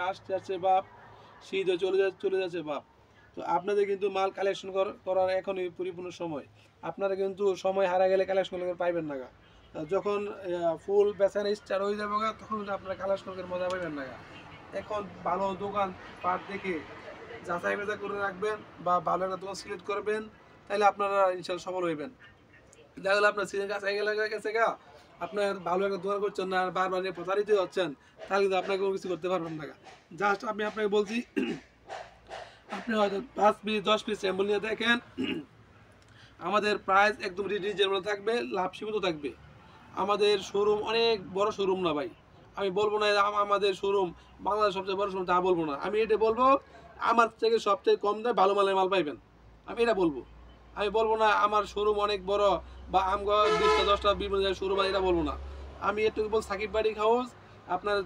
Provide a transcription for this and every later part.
আসতে যাচ্ছে বাপ, শীতও চলে যাচ্ছে বাপ। তো আপনাদের কিন্তু মাল কালেকশন করার এখনই পরিপূর্ণ সময়। আপনারা কিন্তু সময় হারা গেলে কালেকশন করে পাইবেন না গা। যখন ফুল বেচানো স্টার্ট হয়ে যাবে গা, তখন কিন্তু আপনারা কালেকশন করে মজা পাইবেন না গা। এখন ভালো দোকান পাট দেখে যাচাই বাছাই করে রাখবেন বা ভালো একটা দোকান সিলেক্ট করবেন, তাহলে আপনারা ইনশাল্লাহ সফল হইবেন। দেখা গেলো আপনার সিজন কাছে গেছে গা, আপনার ভালো একটা দোকান করছেন না, বারবার নিয়ে প্রতারিত হচ্ছেন, তাহলে কিন্তু আপনাকে কোনো কিছু করতে পারবেন না। জাস্ট আমি আপনাকে বলছি, আপনি হয়তো 5 পিস 10 পিস স্যাম্পল নিয়ে দেখেন, আমাদের প্রাইস একদম রিজনেবল থাকবে, লাভ সীমিত থাকবে। আমাদের শোরুম অনেক বড় শোরুম না ভাই। আমি বলবো না আমাদের শোরুম বাংলাদেশ সবচেয়ে বড় শোরুম, তা বলবো না। আমি এটা বলবো আমার থেকে সবচেয়ে কম দামে ভালো মালের মাল পাইবেন, আমি এটা বলবো। আমি বলবো না আমার শোরুম অনেক বড় বা আমগো 20টা 10টা বিভিন্ন জায়গায় শোরুম, এটা বলবো না। আমি এটুকু বল সাকিব বাটিক হাউস আপনার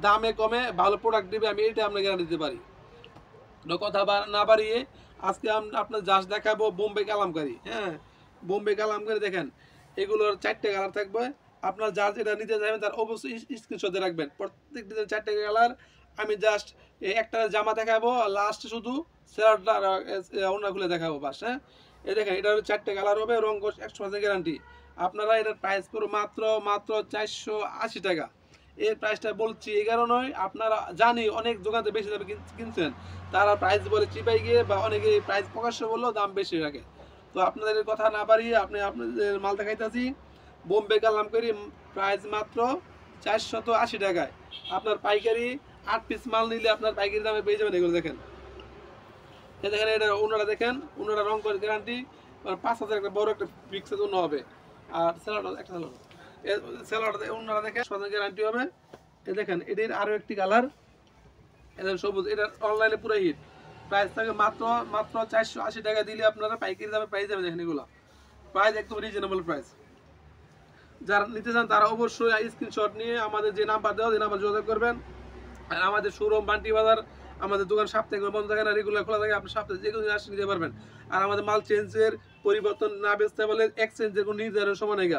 দামে কমে ভালো প্রোডাক্ট দেবে, আমি এটা আপনাকে গ্যারান্টি দিতে পারি। কথা না বাড়িয়ে আজকে আপনার জাস্ট দেখাবো বোম্বে কালামকারি। হ্যাঁ, বোম্বে কালামকারি দেখেন, এগুলোর 4টে কালার থাকবে। আপনার যার যেটা নিতে চাইবেন তার অবশ্যই স্ক্রিনশটে রাখবেন। প্রত্যেক ডিজাইন 4টে কালার। আমি জাস্ট একটা জামা দেখাবো, লাস্টে শুধু সেলারটা ওড়না খুলে দেখাবো বাস। হ্যাঁ, এই দেখেন, এটা হলো 4টে কালার হবে, রং 100% গ্যারান্টি। আপনারা এটার প্রাইস করো মাত্র 480 টাকা। এর প্রাইসটা বলছি 11 নয়, আপনারা জানি অনেক দোকানে বেশি দামে কিনছেন, তারা প্রাইস বলে চিপাই গিয়ে বা অনেকে প্রাইস প্রকাশ্য বললেও দাম বেশি রাখে। তো আপনাদের কথা না বাড়িয়ে আপনাদের মাল দেখাইতেছি বোম্বে কালামকারি, প্রাইস মাত্র 480 টাকায়। আপনার পাইকারি 8 পিস মাল নিলে আপনার পাইকারি দামে পেয়ে যাবেন। এগুলো দেখেন, দেখেন, এটা ওনারা দেখেন, ওনারা রং করে গ্যারান্টি, মানে 5,000 একটা বড় একটা পিক্সেল অন্য হবে। আর স্যালাড একটা স্যালাড ওনারা দেখেন গ্যারান্টি হবে। এ দেখেন, এটির আরও একটি কালার, এটা সবুজ, এটা অনলাইনে পুরো হিট। প্রাইস থাকে মাত্র 480 টাকা দিলে আপনারা পাইকারি দামে পেয়ে যাবেন। দেখেন, এগুলো প্রাইস একদম রিজনেবল প্রাইস। যারা নিতে চান তারা অবশ্যই স্ক্রিনশট নিয়ে আমাদের যে নাম্বার দেওয়া, এই নাম্বার যোগাযোগ করবেন। আর আমাদের শোরুম বান্টি বাজার, আমাদের দোকান সপ্তাহে বন্ধ থাকে না, রেগুলার খোলা থাকে। আপনি সপ্তাহে যে কোনো আসে নিতে পারবেন। আর আমাদের মাল চেঞ্জের পরিবর্তন না বেচতে বলে এক্সচেঞ্জের কোনো নির্ধারণ সময় নেই।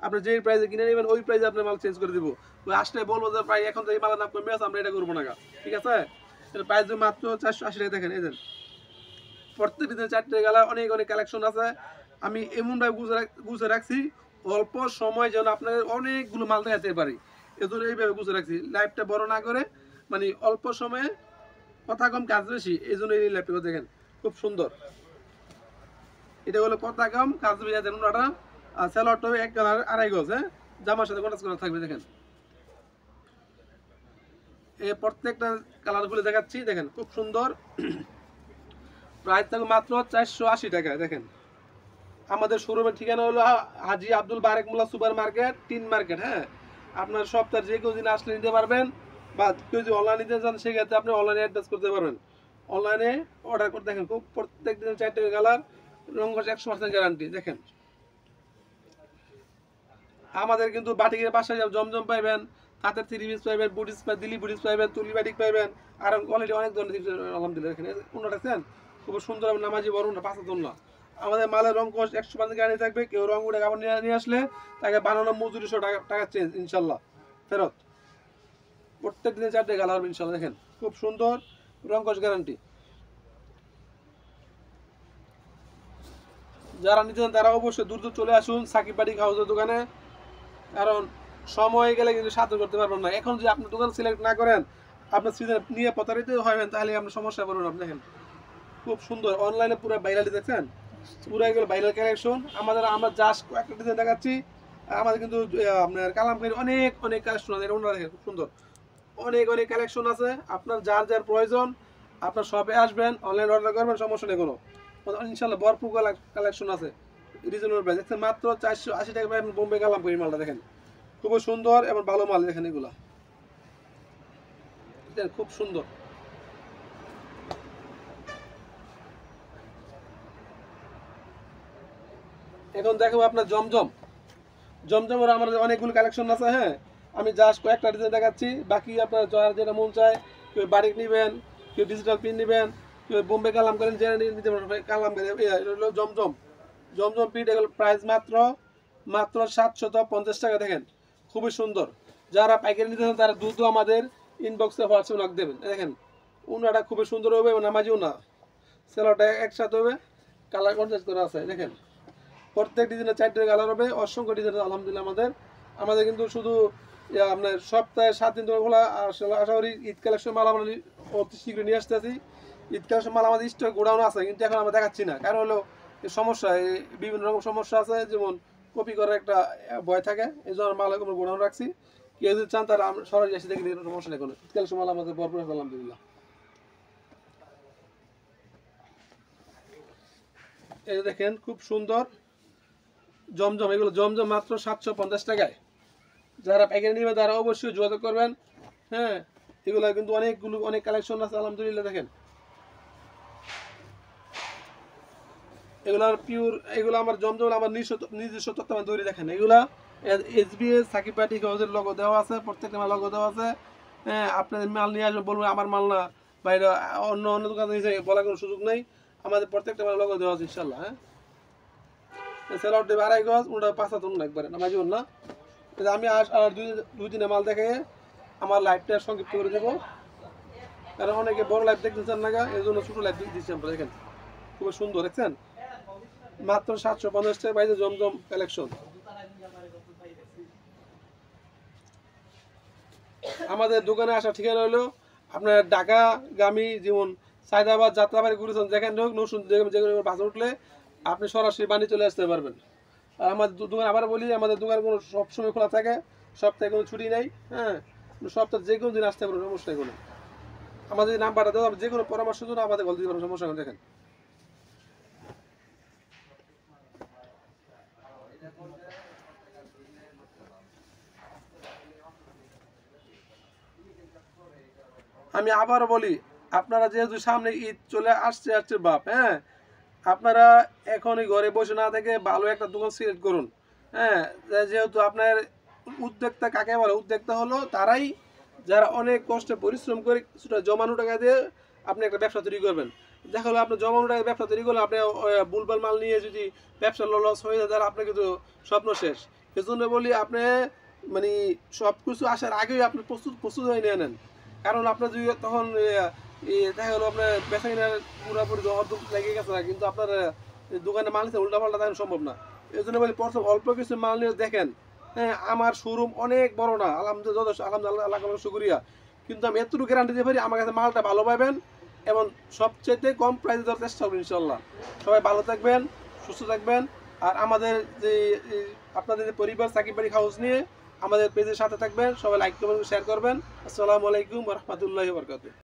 আপনি যেই প্রাইসে কিনে নেবেন ওই প্রাইসে আপনার মাল চেঞ্জ করে দিব। ওই আসলে বলবো যে প্রায় এখন তো এই মালের দাম কমে আছে, আমরা এটা করবো না। ঠিক আছে, এটা প্রাইস মাত্র 480 টাকা। দেখেন, এই দেন, প্রত্যেক দিনে 4টে কালার, অনেক কালেকশন আছে। আমি এমনভাবে গুছে রাখছি অল্প সময় যেন আপনাদের অনেকগুলো মাল দেখাতে পারি, এজন্য এইভাবে গুছে রাখছি। লাইভটা বড় না করে, মানে অল্প সময়ে কথা কম কাজ বেশি, এই জন্য এই লাইভটা দেখেন, খুব সুন্দর। এটা হলো কথা কম কাজ বেশি আছে ওনাটা। আর স্যালোয়ারটা হবে 1 কালার 2.5 গজ। হ্যাঁ, জামার সাথে কন্ট্রাস্ট করা থাকবে। দেখেন, এই প্রত্যেকটা কালারগুলো দেখাচ্ছি, দেখেন খুব সুন্দর। প্রাইস থাকবে মাত্র 480 টাকা। দেখেন, আমাদের শোরুমের ঠিকানা হলো হাজি আব্দুল বারেক মোল্লা সুপার মার্কেট, 3 মার্কেট। হ্যাঁ, আপনার সপ্তাহে যে কেউ দিন আসলে নিতে পারবেন, বা কেউ যদি অনলাইনে নিতে চান সেক্ষেত্রে আপনি অনলাইনে অ্যাড্রেস করতে পারবেন। অনলাইনে অর্ডার করতে দেখেন, খুব প্রত্যেক দিন 4টে কালার, রং 100% গ্যারান্টি। দেখেন, আমাদের কিন্তু বাটিকের বাসায় জমজম পাইবেন, তাঁতের 3 পিস পাইবেন, বুটিস পাই, দিল্লি বুটিস পাইবেন, তুলি বাটিক পাইবেন, আর কোয়ালিটি অনেক ধরনের। আলহামদুলিল্লাহ, দেখেন কোনটা দেখছেন, খুব সুন্দর নামাজি বড় না, 5 না। আমাদের মালের রং 100% গ্যারান্টি থাকবে। কেউ রং উঠে কাপড় নিয়ে আসলে তাকে বানানো মজুরি 100 টাকা চেঞ্জ ইনশাল্লাহ ফেরত। প্রত্যেক দিনে 4টে কালার ইনশাল্লাহ। দেখেন, খুব সুন্দর, রং গ্যারান্টি। যারা নিতে চান তারা অবশ্যই দ্রুত চলে আসুন সাকিব বাটিক হাউসের দোকানে, কারণ সময় গেলে কিন্তু সাহায্য করতে পারবেন না। এখন যদি আপনি দোকান সিলেক্ট না করেন, আপনার সিজন নিয়ে প্রতারিত হবেন, তাহলে আপনার সমস্যা পড়বেন। আপনি দেখেন, খুব সুন্দর, অনলাইনে পুরো ভাইরালি দেখছেন, পুরো এগুলো ভাইরাল কালেকশন। আমরা জাস্ট কয়েকটা ডিজাইন দেখাচ্ছি। আমাদের কিন্তু আপনার কালামকারী অনেক কালেকশন আছে। ওনারা দেখেন, খুব সুন্দর, অনেক কালেকশন আছে। আপনার যার প্রয়োজন আপনার শপে আসবেন, অনলাইন অর্ডার করবেন, সমস্যা নেই কোনো। ইনশাল্লাহ ভরপুর কালেকশন আছে, রিজনেবল প্রাইস। দেখছেন, মাত্র 480 টাকা পাবেন বোম্বে কালামকারী মালটা। দেখেন, খুব সুন্দর এবং ভালো মাল। দেখেন, এগুলা খুব সুন্দর। এখন দেখো আপনার জমজমের আমাদের অনেকগুলো কালেকশন আছে। হ্যাঁ, আমি জাস্ট কয়েকটা ডিজাইন দেখাচ্ছি, বাকি আপনার যার যেটা মন চায়, কেউ বাটিক নেবেন, কেউ ডিজিটাল প্রিন্ট নেবেন, কেউ বোম্বে কালাম করেন, যেটা নিতে পারবেন। কালাম হলো জমজম প্রিন্ট। এগুলো প্রাইস মাত্র 750 টাকা। দেখেন, খুবই সুন্দর। যারা পাইকারি নিতে চান তারা দ্রুত আমাদের ইনবক্সে হোয়াটসঅ্যাপ নক দেবেন। দেখেন উনাটা খুবই সুন্দর হবে এবং নামাজিও না, সেলোটা একসাথে হবে, কালার কন্ট্রাস্ট করা আছে। দেখেন প্রত্যেক ডিজাইনের 4টা কালার হবে, অসংখ্য ডিজাইন আলহামদুলিল্লাহ। আমাদের কিন্তু শুধু আপনার সপ্তাহে 7 দিন ধরে খোলা। আশা করি ঈদ কালেকশন মাল আমরা অতি শীঘ্রই নিয়ে আসতেছি। ঈদ কালেকশন মাল আমাদের স্টক গোডাউন আছে, কিন্তু এখন আমরা দেখাচ্ছি না, কারণ হলো এই সমস্যা, এই বিভিন্ন রকম সমস্যা আছে, যেমন কপি করার একটা ভয় থাকে, এই জন্য মাল আমরা গোডাউন রাখছি। কেউ যদি চান তারা সরাসরি এসে দেখে নিতে সমস্যা নেই কোনো। ঈদ কালেকশন মাল আমাদের ভরপুর আছে আলহামদুলিল্লাহ। এই যে দেখেন খুব সুন্দর জমজম, এগুলো জমজম মাত্র 750 টাকায়। যারা পাইকারি নেবে তারা অবশ্যই যোগাযোগ করবেন। হ্যাঁ, এগুলো কিন্তু অনেক কালেকশন আছে আলহামদুলিল্লাহ। দেখেন এগুলার পিওর, এগুলো আমার জমজম আমার নিজস্ব তত্ত্বাবধান তৈরি। দেখেন এগুলা এসবিএস সাকিব পার্টি হাউসের লোগো দেওয়া আছে, প্রত্যেকটা মাল লোগো দেওয়া আছে। হ্যাঁ, আপনাদের মাল নিয়ে আসবেন, বলবেন আমার মাল না, বাইরে অন্য অন্য দোকানে বলার কোনো সুযোগ নেই। আমাদের প্রত্যেকটা মাল লোগো দেওয়া আছে ইনশাল্লাহ। হ্যাঁ, সেলাউট দেবে 2.5 গজ, ওটা 5 হাত একবারে নামাজি না। আমি আর দুই দিনে মাল দেখে আমার লাইভটা সংক্ষিপ্ত করে দেবো, কারণ অনেকে বড় লাইভ দেখতে চান না, এই জন্য ছোটো লাইভ দিচ্ছি আমরা। দেখেন খুব সুন্দর, দেখছেন মাত্র 750 টাকা বাইরে জমজম কালেকশন। আমাদের দোকানে আসা ঠিকানা হলো আপনার ঢাকাগামী, যেমন সায়দাবাদ, যাত্রাবাড়ি, গুলিস্তান, যেখানে হোক নতুন যেখানে বাসে উঠলে আপনি সরাসরি বাণী চলে আসতে পারবেন। আর আমাদের দোকান আবার বলি, আমাদের দোকান কোনো সবসময় খোলা থাকে, সপ্তাহে কোনো ছুটি নেই। হ্যাঁ, সপ্তাহে যে কোনো দিন আসতে পারবেন, সমস্যা কোনো। আমাদের নাম্বারটা দেবো, যে কোনো পরামর্শের জন্য আমাদের কল দিতে পারবেন, সমস্যা নেই। দেখেন আমি আবারও বলি, আপনারা যেহেতু সামনে ঈদ চলে আসছে বাপ, হ্যাঁ, আপনারা এখনই ঘরে বসে না থেকে ভালো একটা দোকান সিলেক্ট করুন। হ্যাঁ, যেহেতু আপনার উদ্যোক্তা কাকে বলে, উদ্যোক্তা হলো তারাই যারা অনেক কষ্টে পরিশ্রম করে কিছুটা জমানো টাকা দিয়ে আপনি একটা ব্যবসা তৈরি করবেন। দেখা হলো আপনি জমানো টাকা ব্যবসা তৈরি করলে আপনি ভুলভাল মাল নিয়ে যদি ব্যবসা লস হয়ে যায়, তাহলে আপনার কিন্তু স্বপ্ন শেষ। সেজন্য বলি আপনি মানে সব কিছু আসার আগেই আপনি প্রস্তুত হয়ে নিয়ে নেন, কারণ আপনার যদি তখন দেখা গেলো আপনার বেচা কিনার পুরোপুরি অর্ধেক লেগে গেছে না, কিন্তু আপনার দোকানে মাল নিতে উল্টা পাল্টা দেখানো সম্ভব না। এই জন্য বলি প্রথম অল্প কিছু মাল নিয়ে দেখেন। হ্যাঁ, আমার শোরুম অনেক বড় না, আলহামদুলিল্লাহ, যথেষ্ট আলহামদুলিল্লাহ, আল্লাহ শুকরিয়া, কিন্তু আমি এতটুকু গ্যারান্টি দিতে পারি আমার কাছে মালটা ভালো পাবেন এবং সবচেয়ে কম প্রাইসে দেওয়ার চেষ্টা করবেন ইনশাল্লাহ। সবাই ভালো থাকবেন, সুস্থ থাকবেন। আর আমাদের যে আপনাদের যে পরিবার সাকিব বাড়ি হাউস নিয়ে আমাদের পেজের সাথে থাকবেন, সবাই লাইক করবেন, শেয়ার করবেন। আসসালামু আলাইকুম ওয়া রাহমাতুল্লাহি ওয়া বারাকাতুহু।